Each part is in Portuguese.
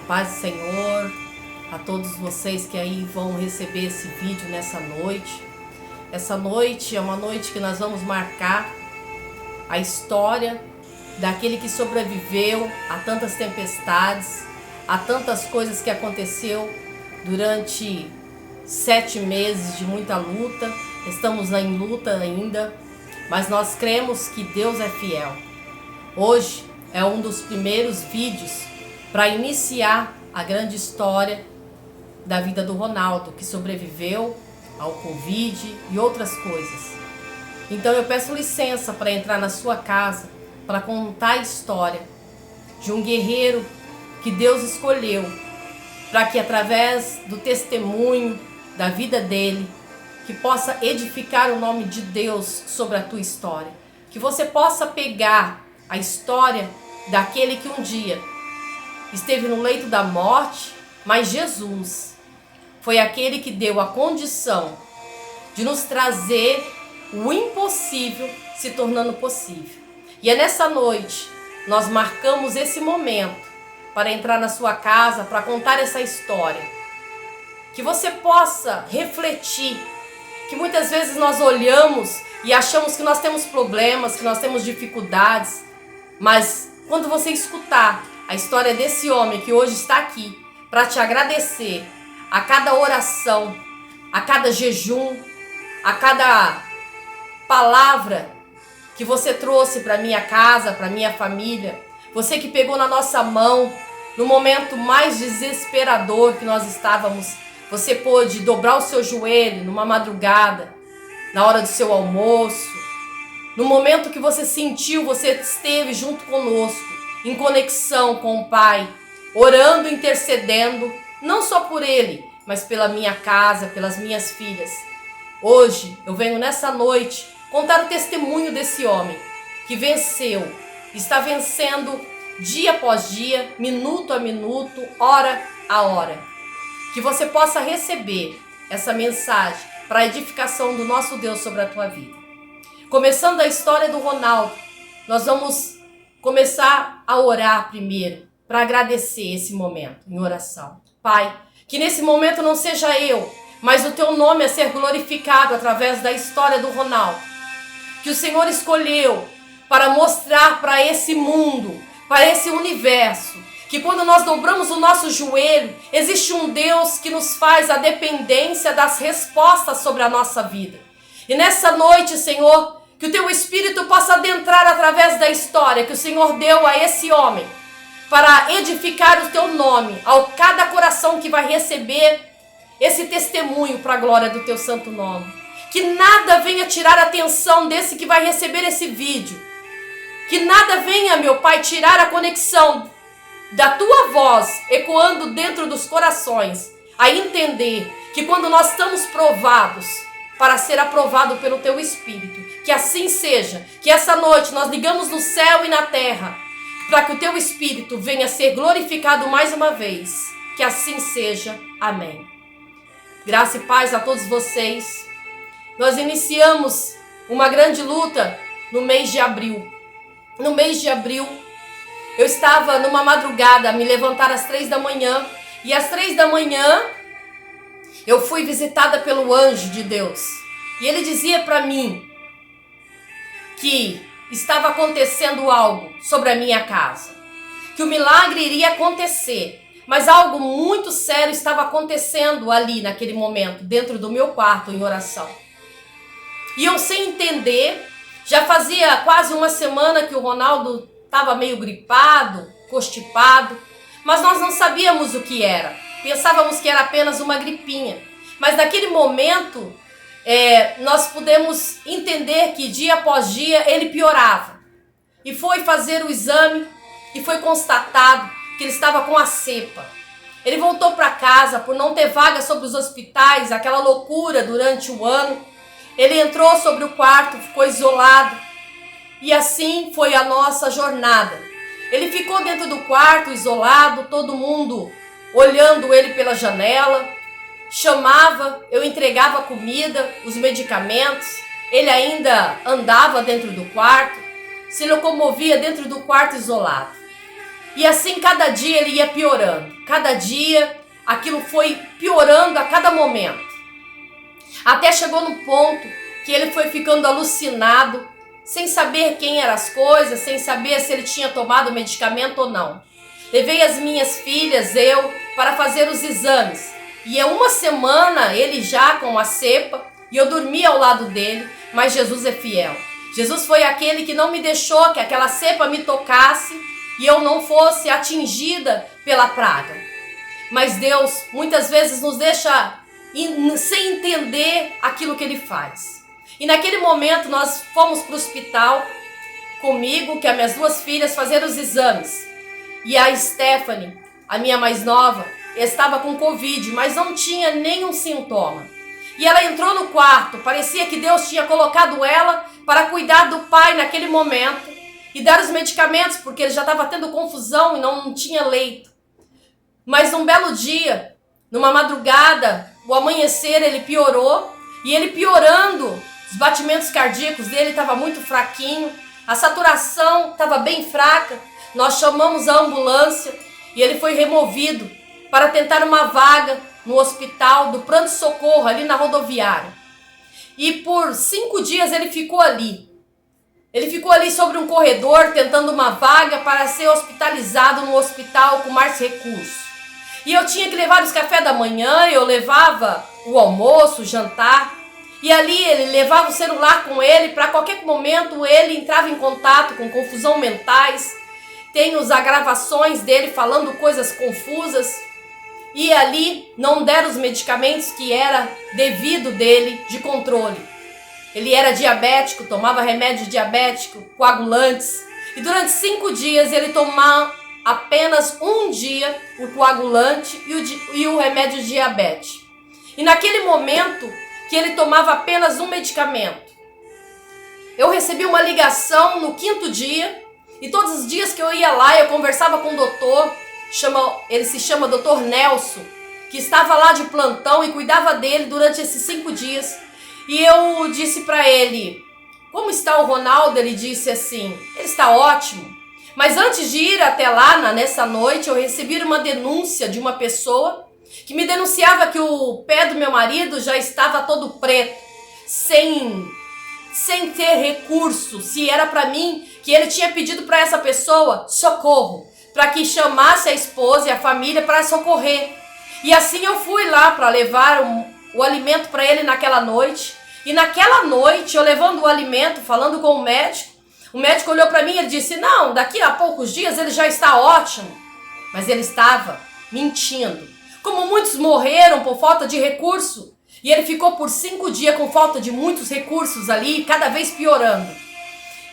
Paz do Senhor a todos vocês que aí vão receber esse vídeo nessa noite. Essa noite é uma noite que nós vamos marcar a história daquele que sobreviveu a tantas tempestades, a tantas coisas que aconteceu durante 7 meses de muita luta. Estamos em luta ainda, mas nós cremos que Deus é fiel. Hoje é um dos primeiros vídeos para iniciar a grande história da vida do Ronaldo, que sobreviveu ao Covid e outras coisas. Então eu peço licença para entrar na sua casa, para contar a história de um guerreiro que Deus escolheu, para que através do testemunho da vida dele, que possa edificar o nome de Deus sobre a tua história. Que você possa pegar a história daquele que um dia esteve no leito da morte, mas Jesus foi aquele que deu a condição de nos trazer o impossível se tornando possível. E é nessa noite, nós marcamos esse momento para entrar na sua casa, para contar essa história. Que você possa refletir, que muitas vezes nós olhamos e achamos que nós temos problemas, que nós temos dificuldades, mas quando você escutar a história desse homem que hoje está aqui para te agradecer a cada oração, a cada jejum, a cada palavra que você trouxe para minha casa, para minha família, você que pegou na nossa mão no momento mais desesperador que nós estávamos, você pôde dobrar o seu joelho numa madrugada, na hora do seu almoço, no momento que você sentiu, você esteve junto conosco, em conexão com o Pai, orando, intercedendo, não só por Ele, mas pela minha casa, pelas minhas filhas. Hoje, eu venho nessa noite contar o testemunho desse homem que venceu, está vencendo dia após dia, minuto a minuto, hora a hora. Que você possa receber essa mensagem para a edificação do nosso Deus sobre a tua vida. Começando a história do Ronaldo, nós vamos começar a orar primeiro, para agradecer esse momento em oração. Pai, que nesse momento não seja eu, mas o teu nome a ser glorificado através da história do Ronaldo, que o Senhor escolheu para mostrar para esse mundo, para esse universo, que quando nós dobramos o nosso joelho, existe um Deus que nos faz a dependência das respostas sobre a nossa vida. E nessa noite, Senhor, que o teu Espírito possa adentrar através da história que o Senhor deu a esse homem, para edificar o teu nome ao cada coração que vai receber esse testemunho para a glória do teu santo nome. Que nada venha tirar a atenção desse que vai receber esse vídeo. Que nada venha, meu Pai, tirar a conexão da tua voz ecoando dentro dos corações, a entender que quando nós estamos provados, para ser aprovado pelo teu Espírito, que assim seja, que essa noite nós ligamos no céu e na terra, para que o teu Espírito venha ser glorificado mais uma vez, que assim seja, amém. Graça e paz a todos vocês. Nós iniciamos uma grande luta no mês de abril. No mês de abril, eu estava numa madrugada, me levantar às 3 da manhã, e às 3 da manhã, eu fui visitada pelo anjo de Deus. E ele dizia para mim que estava acontecendo algo sobre a minha casa. Que o milagre iria acontecer. Mas algo muito sério estava acontecendo ali naquele momento, dentro do meu quarto em oração. E eu sem entender, já fazia quase uma semana que o Ronaldo estava meio gripado, constipado. Mas nós não sabíamos o que era. Pensávamos que era apenas uma gripinha. Mas naquele momento, nós pudemos entender que dia após dia ele piorava. E foi fazer o exame e foi constatado que ele estava com a cepa. Ele voltou para casa por não ter vaga sobre os hospitais, aquela loucura durante o ano. Ele entrou sobre o quarto, ficou isolado. E assim foi a nossa jornada. Ele ficou dentro do quarto, isolado, todo mundo olhando ele pela janela, chamava, eu entregava a comida, os medicamentos, ele ainda andava dentro do quarto, se locomovia dentro do quarto isolado. E assim cada dia ele ia piorando. Cada dia aquilo foi piorando a cada momento. Até chegou no ponto que ele foi ficando alucinado, sem saber quem eram as coisas, sem saber se ele tinha tomado medicamento ou não. Levei as minhas filhas, para fazer os exames. E é uma semana ele já com a cepa, e eu dormi ao lado dele, mas Jesus é fiel. Jesus foi aquele que não me deixou que aquela cepa me tocasse e eu não fosse atingida pela praga. Mas Deus muitas vezes nos deixa sem entender aquilo que Ele faz. E naquele momento nós fomos para o hospital comigo, que as minhas duas filhas, fazer os exames. E a Stephanie, a minha mais nova, estava com Covid, mas não tinha nenhum sintoma. E ela entrou no quarto, parecia que Deus tinha colocado ela para cuidar do pai naquele momento e dar os medicamentos, porque ele já estava tendo confusão e não tinha leito. Mas num belo dia, numa madrugada, o amanhecer, ele piorou, e ele piorando, os batimentos cardíacos dele estavam muito fraquinho, a saturação estava bem fraca. Nós chamamos a ambulância e ele foi removido para tentar uma vaga no hospital do pronto-socorro, ali na rodoviária. E por 5 dias ele ficou ali. Ele ficou ali sobre um corredor, tentando uma vaga para ser hospitalizado no hospital com mais recursos. E eu tinha que levar os cafés da manhã, eu levava o almoço, o jantar. E ali ele levava o celular com ele, para qualquer momento ele entrava em contato com confusão mentais. Tem as gravações dele falando coisas confusas. E ali não deram os medicamentos que era devido dele de controle. Ele era diabético, tomava remédio diabético, coagulantes. E durante 5 dias ele tomava apenas um dia o coagulante e o remédio de diabetes. E naquele momento que ele tomava apenas um medicamento, eu recebi uma ligação no 5º dia. E todos os dias que eu ia lá, eu conversava com o doutor. Ele se chama Dr. Nelson, que estava lá de plantão e cuidava dele durante esses 5 dias. E eu disse para ele, como está o Ronaldo? Ele disse assim, ele está ótimo. Mas antes de ir até lá, nessa noite, eu recebi uma denúncia de uma pessoa que me denunciava que o pé do meu marido já estava todo preto, sem ter recurso. Se era para mim, que ele tinha pedido para essa pessoa socorro, para que chamasse a esposa e a família para socorrer. E assim eu fui lá para levar o alimento para ele naquela noite. E naquela noite, eu levando o alimento, falando com o médico olhou para mim e ele disse, não, daqui a poucos dias ele já está ótimo. Mas ele estava mentindo. Como muitos morreram por falta de recurso, e ele ficou por 5 dias com falta de muitos recursos ali, cada vez piorando.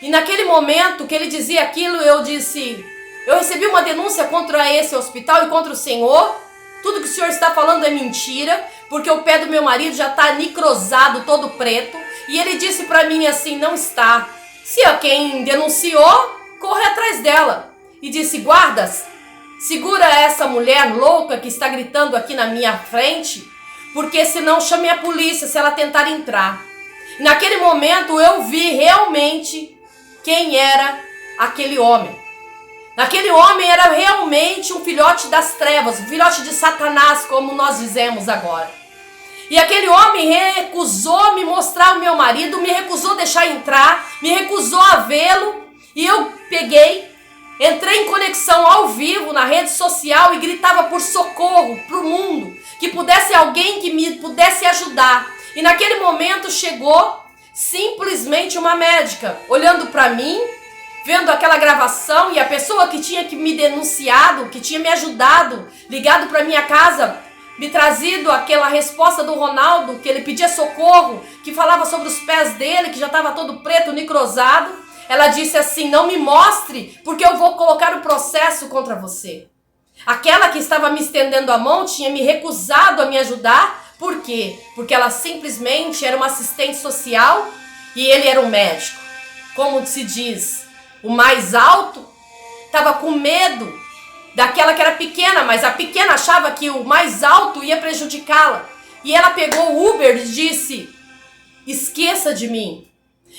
E naquele momento que ele dizia aquilo, eu disse, eu recebi uma denúncia contra esse hospital e contra o senhor. Tudo que o senhor está falando é mentira, porque o pé do meu marido já está necrosado, todo preto. E ele disse para mim assim, não está. Se é quem denunciou, corre atrás dela. E disse, guardas, segura essa mulher louca que está gritando aqui na minha frente, porque senão chame a polícia se ela tentar entrar. Naquele momento eu vi realmente quem era aquele homem. Aquele homem era realmente um filhote das trevas, um filhote de Satanás, como nós dizemos agora. E aquele homem recusou me mostrar o meu marido, me recusou deixar entrar, me recusou a vê-lo. E eu entrei em conexão ao vivo na rede social e gritava por socorro para o mundo, que pudesse alguém que me pudesse ajudar. E naquele momento chegou simplesmente uma médica, olhando para mim, vendo aquela gravação, e a pessoa que tinha me denunciado, que tinha me ajudado, ligado para minha casa, me trazido aquela resposta do Ronaldo, que ele pedia socorro, que falava sobre os pés dele, que já estava todo preto, necrosado. Ela disse assim, não me mostre, porque eu vou colocar o processo contra você. Aquela que estava me estendendo a mão tinha me recusado a me ajudar. Por quê? Porque ela simplesmente era uma assistente social e ele era um médico. Como se diz, o mais alto estava com medo daquela que era pequena, mas a pequena achava que o mais alto ia prejudicá-la. E ela pegou o Uber e disse, esqueça de mim.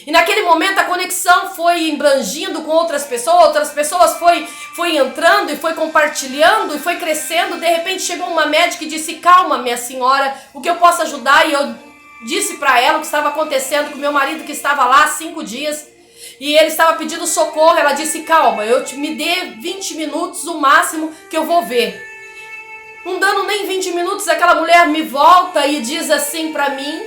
E naquele momento a conexão foi embrangindo com outras pessoas foi entrando e foi compartilhando e foi crescendo. De repente chegou uma médica e disse: calma, minha senhora, o que eu posso ajudar? E eu disse para ela o que estava acontecendo com meu marido, que estava lá há 5 dias e ele estava pedindo socorro. Ela disse: calma, me dê 20 minutos o máximo que eu vou ver. Não dando nem 20 minutos, aquela mulher me volta e diz assim para mim,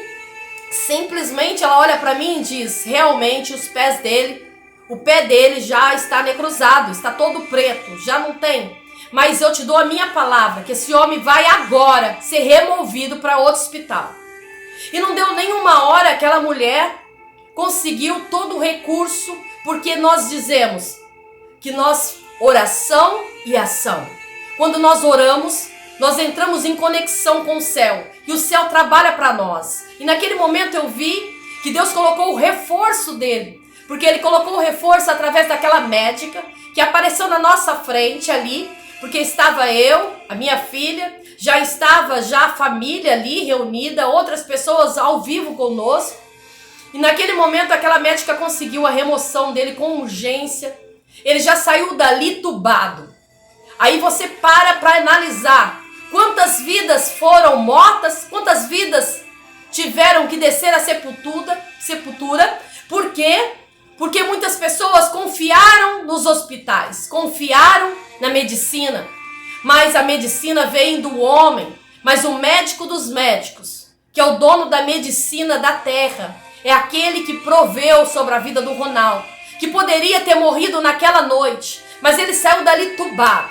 simplesmente ela olha para mim e diz: realmente os pés dele, o pé dele já está necrosado, está todo preto, já não tem. Mas eu te dou a minha palavra que esse homem vai agora ser removido para outro hospital. E não deu nem uma hora, aquela mulher conseguiu todo o recurso, porque nós dizemos que oração e ação. Quando nós oramos, nós entramos em conexão com o céu e o céu trabalha para nós. E naquele momento eu vi que Deus colocou o reforço dele, porque ele colocou o reforço através daquela médica que apareceu na nossa frente ali, porque estava eu, a minha filha, já estava a família ali reunida, outras pessoas ao vivo conosco. E naquele momento aquela médica conseguiu a remoção dele com urgência. Ele já saiu dali tubado. Aí você para analisar quantas vidas foram mortas, quantas vidas tiveram que descer à sepultura. Por quê? Porque muitas pessoas confiaram nos hospitais, confiaram na medicina. Mas a medicina vem do homem. Mas o médico dos médicos, que é o dono da medicina da terra, é aquele que proveu sobre a vida do Ronaldo, que poderia ter morrido naquela noite, mas ele saiu dali tubado.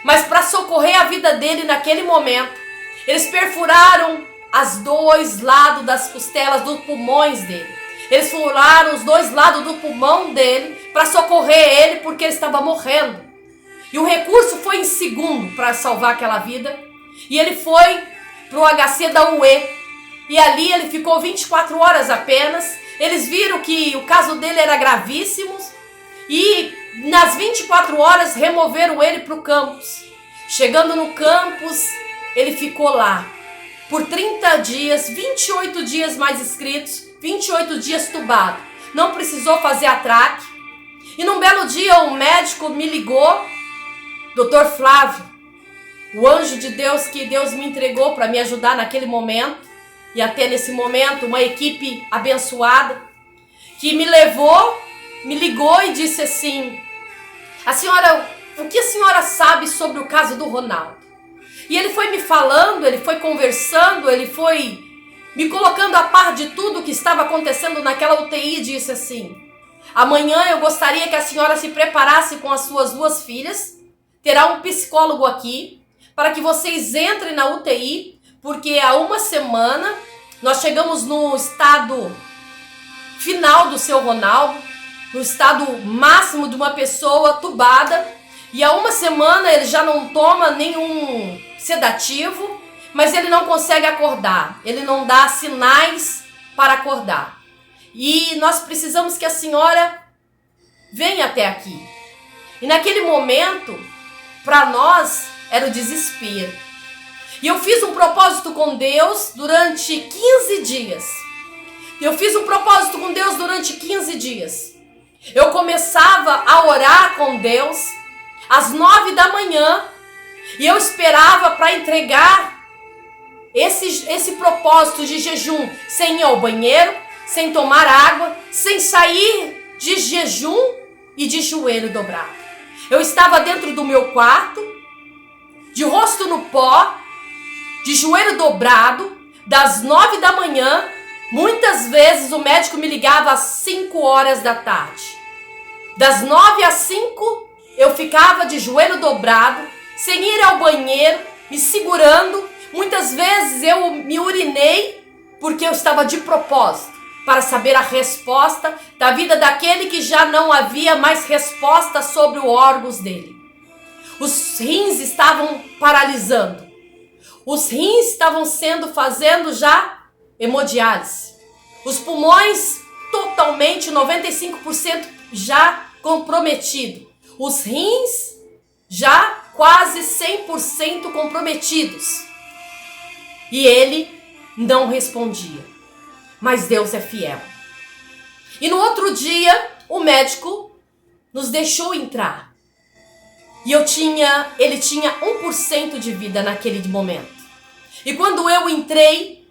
Mas para socorrer a vida dele naquele momento, eles perfuraram os 2 lados das costelas dos pulmões dele. Eles furaram os 2 lados do pulmão dele para socorrer ele, porque ele estava morrendo. E o recurso foi em segundo para salvar aquela vida. E ele foi para o HC da UE. E ali ele ficou 24 horas apenas. Eles viram que o caso dele era gravíssimo. E nas 24 horas removeram ele para o campus. Chegando no campus, ele ficou lá por 30 dias, 28 dias mais escritos, 28 dias tubado. Não precisou fazer atraque. E num belo dia o médico me ligou, Dr. Flávio, o anjo de Deus que Deus me entregou para me ajudar naquele momento, e até nesse momento uma equipe abençoada, que me ligou e disse assim: o que a senhora sabe sobre o caso do Ronaldo? E ele foi me falando, ele foi conversando, ele foi me colocando a par de tudo que estava acontecendo naquela UTI e disse assim: amanhã eu gostaria que a senhora se preparasse com as suas 2 filhas, terá um psicólogo aqui, para que vocês entrem na UTI, porque há 1 semana nós chegamos no estado final do seu Ronaldo, no estado máximo de uma pessoa tubada, e há 1 semana ele já não toma nenhum sedativo, mas ele não consegue acordar, ele não dá sinais para acordar. E nós precisamos que a senhora venha até aqui. E naquele momento, para nós, era o desespero. E eu fiz um propósito com Deus durante 15 dias. Eu começava a orar com Deus às 9 da manhã. E eu esperava para entregar esse propósito de jejum sem ir ao banheiro, sem tomar água, sem sair de jejum e de joelho dobrado. Eu estava dentro do meu quarto, de rosto no pó, de joelho dobrado, das 9 da manhã. Muitas vezes o médico me ligava às 5 horas da tarde. Das 9 às 5 eu ficava de joelho dobrado, sem ir ao banheiro, me segurando. Muitas vezes eu me urinei porque eu estava de propósito para saber a resposta da vida daquele que já não havia mais resposta sobre os órgãos dele. Os rins estavam paralisando. Os rins estavam fazendo já hemodiálise. Os pulmões totalmente, 95% já comprometido. Os rins já quase 100% comprometidos. E ele não respondia. Mas Deus é fiel. E no outro dia, o médico nos deixou entrar. E ele tinha 1% de vida naquele momento. E quando eu entrei,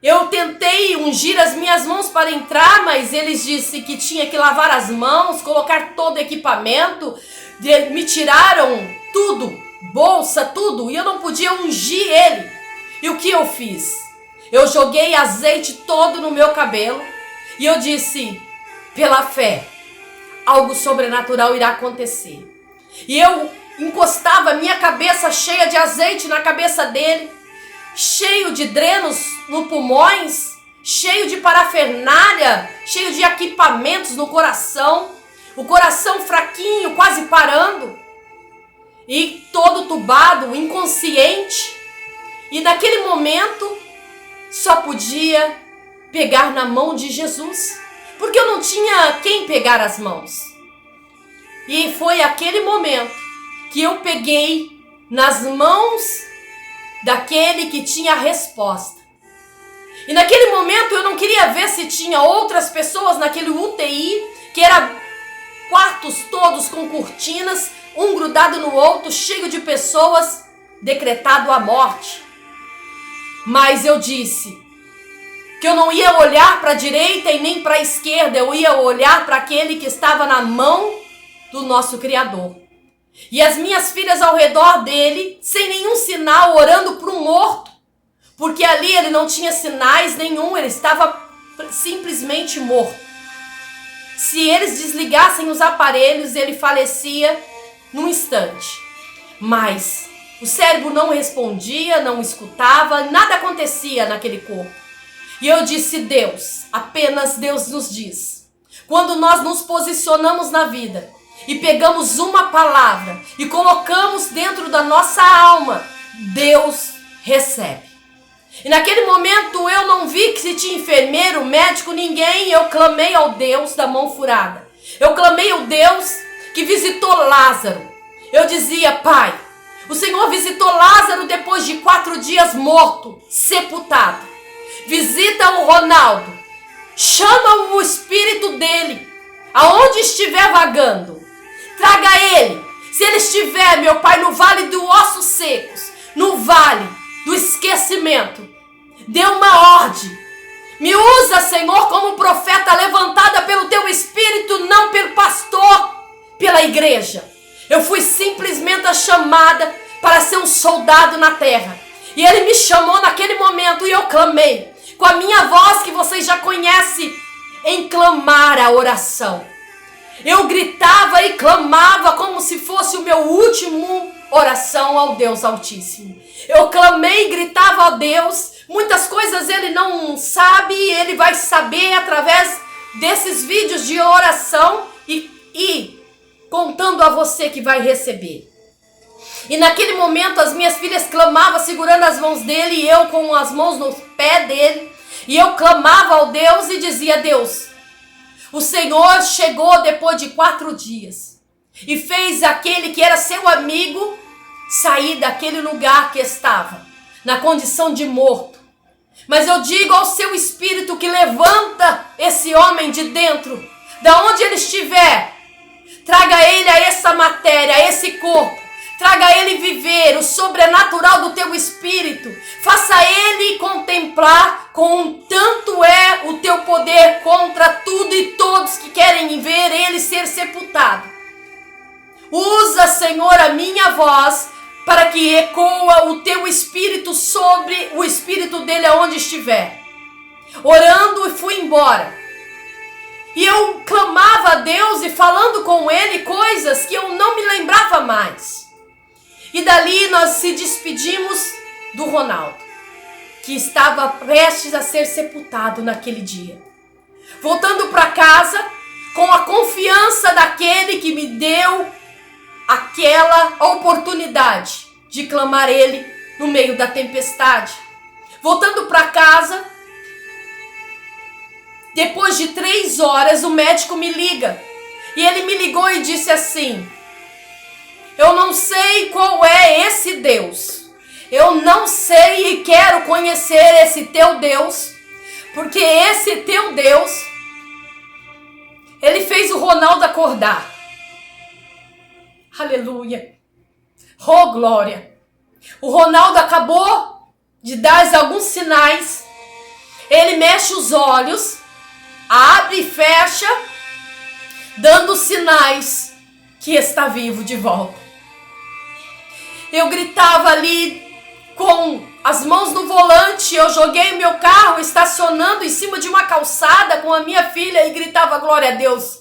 eu tentei ungir as minhas mãos para entrar, mas eles disseram que tinha que lavar as mãos, colocar todo o equipamento, me tiraram tudo, bolsa, tudo, e eu não podia ungir ele. E o que eu fiz? Eu joguei azeite todo no meu cabelo e eu disse, pela fé, algo sobrenatural irá acontecer. E eu encostava minha cabeça cheia de azeite na cabeça dele, cheio de drenos nos pulmões, cheio de parafernália, cheio de equipamentos no coração, o coração fraquinho, quase parando, e todo tubado, inconsciente. E naquele momento, só podia pegar na mão de Jesus, porque eu não tinha quem pegar as mãos. E foi aquele momento que eu peguei nas mãos daquele que tinha a resposta. E naquele momento eu não queria ver se tinha outras pessoas naquele UTI, que era quartos todos com cortinas, um grudado no outro, cheio de pessoas, decretado a morte. Mas eu disse que eu não ia olhar para a direita e nem para a esquerda, eu ia olhar para aquele que estava na mão do nosso Criador. E as minhas filhas ao redor dele, sem nenhum sinal, orando para um morto, porque ali ele não tinha sinais nenhum, ele estava simplesmente morto. Se eles desligassem os aparelhos, ele falecia num instante. Mas o cérebro não respondia, não escutava, nada acontecia naquele corpo. E eu disse, Deus, apenas Deus nos diz. Quando nós nos posicionamos na vida e pegamos uma palavra e colocamos dentro da nossa alma, Deus recebe. E naquele momento eu não vi que se tinha enfermeiro, médico, ninguém. Eu clamei ao Deus da mão furada. Eu clamei ao Deus que visitou Lázaro. Eu dizia, Pai, o Senhor visitou Lázaro depois de 4 dias morto, sepultado. Visita o Ronaldo. Chama o espírito dele, aonde estiver vagando. Traga ele. Se ele estiver, meu Pai, no vale dos ossos secos, no vale do esquecimento, dê uma ordem. Me usa, Senhor, como profeta levantada pelo teu espírito, não pelo pastor, pela igreja. Eu fui simplesmente a chamada para ser um soldado na terra. E ele me chamou naquele momento e eu clamei. Com a minha voz que vocês já conhecem, em clamar a oração. Eu gritava e clamava como se fosse o meu último oração ao Deus Altíssimo. Eu clamei e gritava a Deus. Muitas coisas ele não sabe, ele vai saber através desses vídeos de oração e contando a você que vai receber. E naquele momento as minhas filhas clamavam segurando as mãos dele e eu com as mãos no pé dele. E eu clamava ao Deus e dizia, Deus, o Senhor chegou depois de 4 dias e fez aquele que era seu amigo sair daquele lugar que estava, na condição de morto. Mas eu digo ao seu espírito que levanta esse homem de dentro, da onde ele estiver, traga ele a essa matéria, a esse corpo, traga ele viver o sobrenatural do teu espírito, faça ele contemplar com tanto é o teu poder contra tudo e todos que querem ver ele ser sepultado. Usa, Senhor, a minha voz para que ecoa o teu espírito sobre o espírito dele aonde estiver. Orando e fui embora. E eu clamava a Deus e falando com ele coisas que eu não me lembrava mais. E dali nós se despedimos do Ronaldo, que estava prestes a ser sepultado naquele dia. Voltando para casa, com a confiança daquele que me deu aquela oportunidade de clamar ele no meio da tempestade. Voltando para casa, depois de 3 horas, o médico me liga. E ele me ligou e disse assim, eu não sei qual é esse Deus. Eu não sei e quero conhecer esse teu Deus. Porque esse teu Deus, ele fez o Ronaldo acordar. Aleluia. Oh, glória. O Ronaldo acabou de dar alguns sinais. Ele mexe os olhos, abre e fecha, dando sinais que está vivo de volta. Eu gritava ali com as mãos no volante, eu joguei meu carro estacionando em cima de uma calçada com a minha filha e gritava glória a Deus.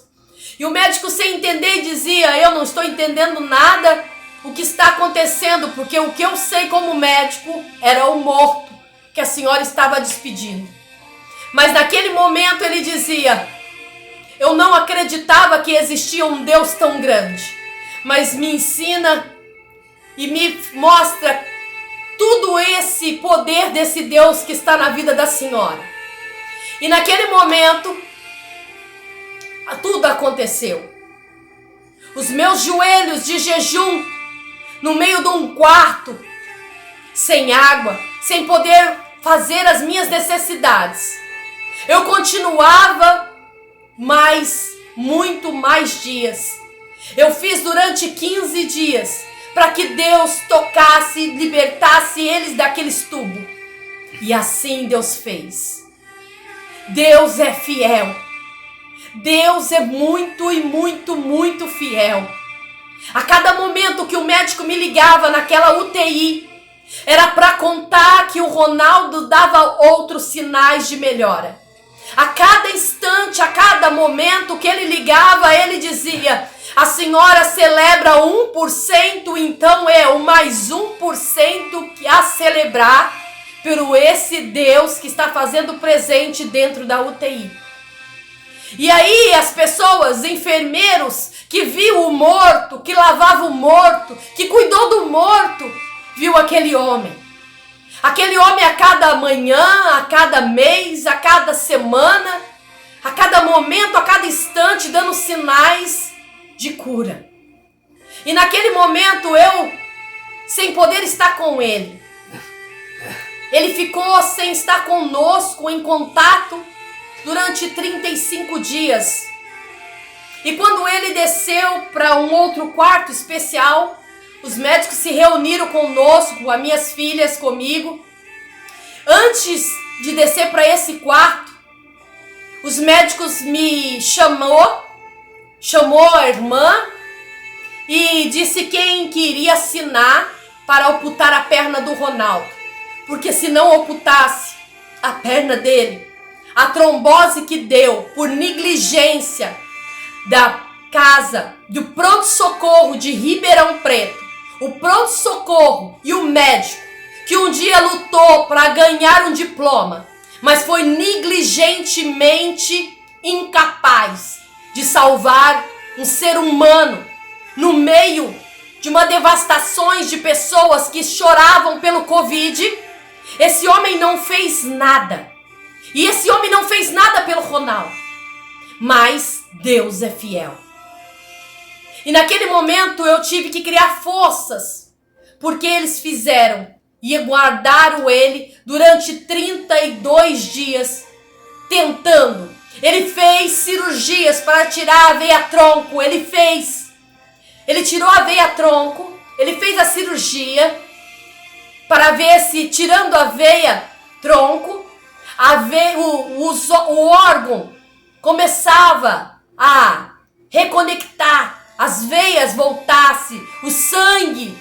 E o médico, sem entender, dizia: eu não estou entendendo nada o que está acontecendo, porque o que eu sei como médico era o morto que a senhora estava despedindo. Mas naquele momento ele dizia: eu não acreditava que existia um Deus tão grande, mas me ensina e me mostra tudo esse poder desse Deus que está na vida da senhora. E naquele momento, tudo aconteceu. Os meus joelhos de jejum, no meio de um quarto, sem água, sem poder fazer as minhas necessidades. Eu continuava muito mais dias. Eu fiz durante 15 dias para que Deus tocasse, libertasse eles daqueles tubos. E assim Deus fez. Deus é fiel. Deus é muito e muito, muito fiel. A cada momento que o médico me ligava naquela UTI, era para contar que o Ronaldo dava outros sinais de melhora. A cada instante, a cada momento que ele ligava, ele dizia: a senhora celebra 1%, então é o mais 1% que a celebrar por esse Deus que está fazendo presente dentro da UTI. E aí as pessoas, enfermeiros, que viu o morto, que lavava o morto, que cuidou do morto, viu aquele homem. Aquele homem a cada manhã, a cada mês, a cada semana, a cada momento, a cada instante, dando sinais de cura. E naquele momento eu, sem poder estar com ele, ele ficou sem estar conosco em contato durante 35 dias. E quando ele desceu para um outro quarto especial, os médicos se reuniram conosco, as minhas filhas comigo. Antes de descer para esse quarto, os médicos me chamou a irmã e disse quem queria assinar para amputar a perna do Ronaldo. Porque se não amputasse a perna dele, a trombose que deu por negligência da casa do pronto-socorro de Ribeirão Preto, o pronto-socorro e o médico que um dia lutou para ganhar um diploma, mas foi negligentemente incapaz de salvar um ser humano no meio de uma devastação de pessoas que choravam pelo Covid. Esse homem não fez nada. E esse homem não fez nada pelo Ronaldo. Mas Deus é fiel. E naquele momento eu tive que criar forças, porque eles fizeram e guardaram ele durante 32 dias tentando. Ele fez cirurgias para tirar a veia-tronco. Ele tirou a veia-tronco. Ele fez a cirurgia para ver se, tirando a veia-tronco, o órgão começava a reconectar, as veias voltassem, o sangue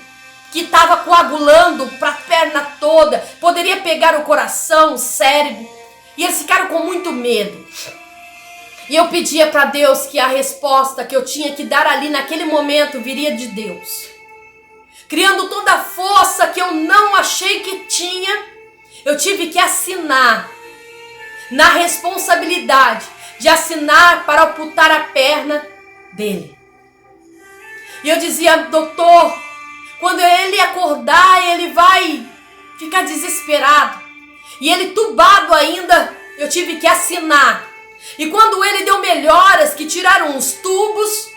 que estava coagulando para a perna toda, poderia pegar o coração, o cérebro, e eles ficaram com muito medo. E eu pedia para Deus que a resposta que eu tinha que dar ali naquele momento viria de Deus. Criando toda a força que eu não achei que tinha, eu tive que assinar, na responsabilidade de assinar para amputar a perna dele. E eu dizia: doutor, quando ele acordar, ele vai ficar desesperado. E ele tubado ainda, eu tive que assinar. E quando ele deu melhoras, que tiraram os tubos,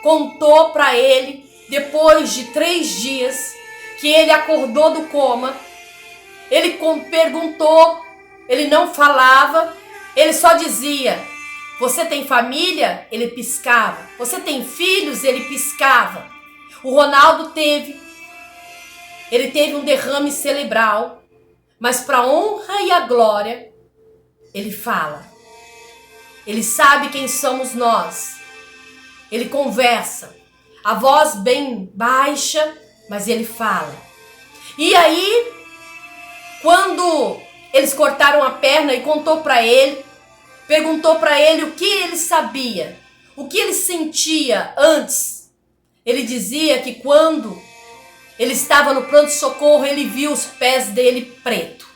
contou para ele, depois de 3 dias, que ele acordou do coma. Ele perguntou, ele não falava, ele só dizia: você tem família? Ele piscava. Você tem filhos? Ele piscava. O Ronaldo ele teve um derrame cerebral, mas para a honra e a glória, ele fala. Ele sabe quem somos nós. Ele conversa. A voz bem baixa, mas ele fala. E aí, quando eles cortaram a perna e contou para ele, perguntou para ele o que ele sabia, o que ele sentia antes. Ele dizia que quando ele estava no pronto-socorro, ele viu os pés dele preto.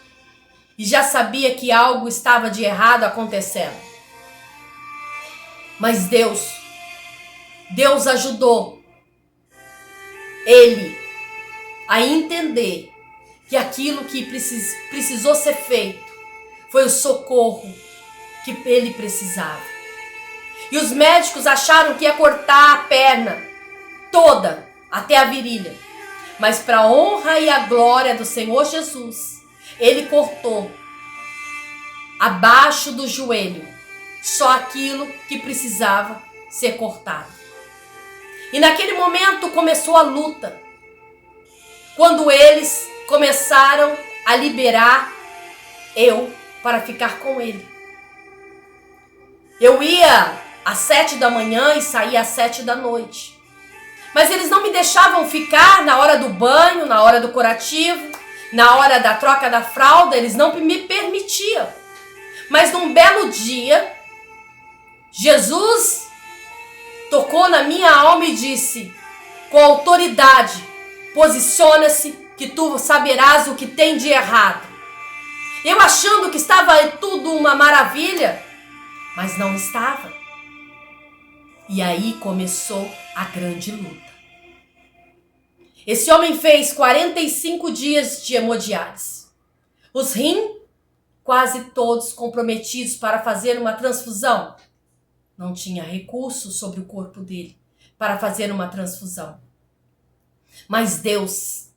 E já sabia que algo estava de errado acontecendo. Mas Deus ajudou ele a entender que aquilo que precisou ser feito foi o socorro que ele precisava. E os médicos acharam que ia cortar a perna toda até a virilha. Mas para a honra e a glória do Senhor Jesus, ele cortou abaixo do joelho só aquilo que precisava ser cortado. E naquele momento começou a luta. Quando eles começaram a liberar eu para ficar com ele. Eu ia às 7 da manhã e saía às 7 da noite. Mas eles não me deixavam ficar na hora do banho, na hora do curativo, na hora da troca da fralda, eles não me permitiam. Mas num belo dia, Jesus tocou na minha alma e disse, com autoridade, posiciona-se que tu saberás o que tem de errado. Eu achando que estava tudo uma maravilha, mas não estava. E aí começou a grande luta. Esse homem fez 45 dias de hemodiálise. Os rins quase todos comprometidos para fazer uma transfusão. Não tinha recurso sobre o corpo dele para fazer uma transfusão. Mas Deus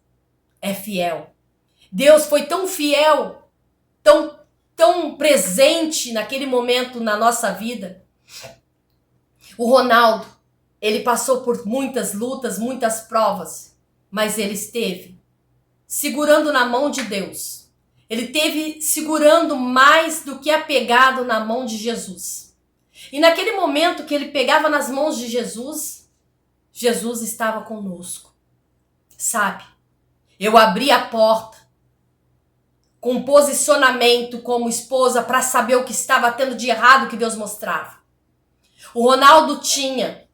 é fiel. Deus foi tão fiel, tão presente naquele momento na nossa vida. O Ronaldo, ele passou por muitas lutas, muitas provas, mas ele esteve segurando na mão de Deus. Ele esteve segurando mais do que apegado na mão de Jesus. E naquele momento que ele pegava nas mãos de Jesus, Jesus estava conosco. Sabe? Eu abri a porta com posicionamento como esposa para saber o que estava tendo de errado que Deus mostrava. O Ronaldo tinha,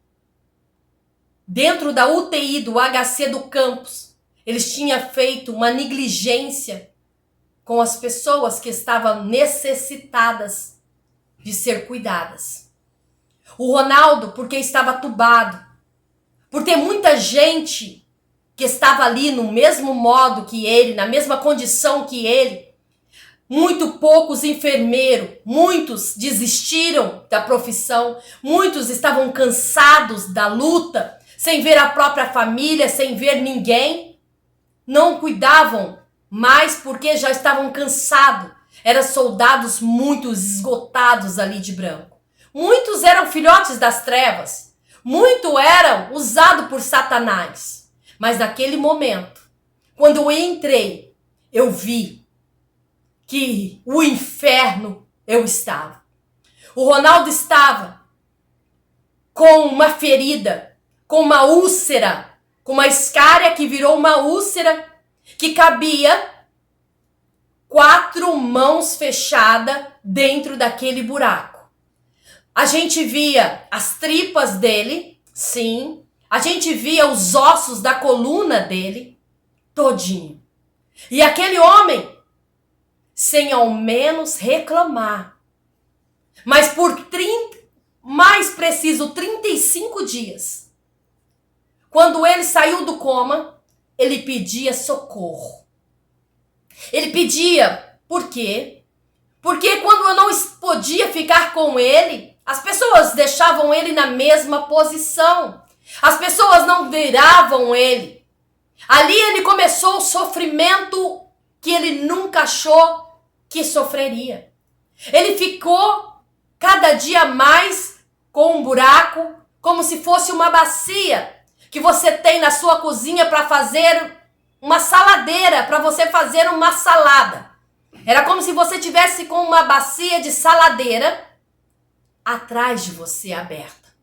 dentro da UTI do HC do campus, eles tinham feito uma negligência com as pessoas que estavam necessitadas de ser cuidadas. O Ronaldo, porque estava tubado, por ter muita gente que estava ali no mesmo modo que ele, na mesma condição que ele, muito poucos enfermeiros, muitos desistiram da profissão, muitos estavam cansados da luta, sem ver a própria família, sem ver ninguém, não cuidavam mais porque já estavam cansados. Eram soldados muito esgotados ali de branco. Muitos eram filhotes das trevas, muitos eram usados por Satanás. Mas naquele momento, quando eu entrei, eu vi que o inferno eu estava. O Ronaldo estava com uma ferida, com uma úlcera, com uma escária que virou uma úlcera que cabia 4 mãos fechadas dentro daquele buraco. A gente via as tripas dele, sim. A gente via os ossos da coluna dele todinho. E aquele homem, sem ao menos reclamar, mas por 35 dias, quando ele saiu do coma, ele pedia socorro. Ele pedia, por quê? Porque quando eu não podia ficar com ele, as pessoas deixavam ele na mesma posição. As pessoas não viravam ele. Ali ele começou o sofrimento que ele nunca achou que sofreria. Ele ficou cada dia mais com um buraco, como se fosse uma bacia, que você tem na sua cozinha para fazer uma saladeira, para você fazer uma salada. Era como se você tivesse com uma bacia de saladeira atrás de você aberta.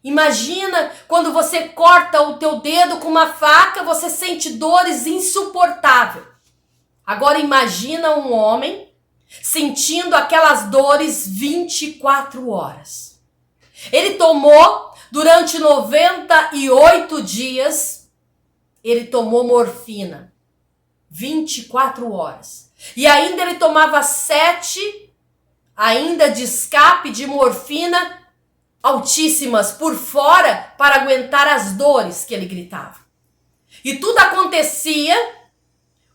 Imagina quando você corta o teu dedo com uma faca, você sente dores insuportáveis. Agora imagina um homem sentindo aquelas dores 24 horas. Ele tomou durante 98 dias, ele tomou morfina 24 horas. E ainda ele tomava 7 ainda de escape de morfina altíssimas por fora para aguentar as dores que ele gritava. E tudo acontecia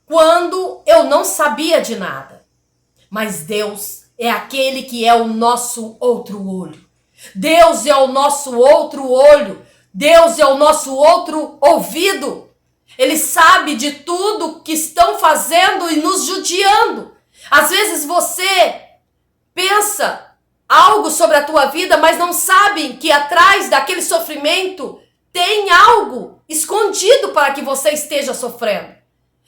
quando eu não sabia de nada. Mas Deus é aquele que é o nosso outro olho. Deus é o nosso outro olho. Deus é o nosso outro ouvido. Ele sabe de tudo que estão fazendo e nos judiando. Às vezes você pensa algo sobre a tua vida, mas não sabe que atrás daquele sofrimento tem algo escondido para que você esteja sofrendo.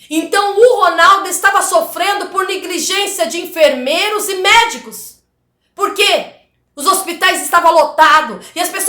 Então o Ronaldo estava sofrendo por negligência de enfermeiros e médicos. Por quê? Os hospitais estavam lotados e as pessoas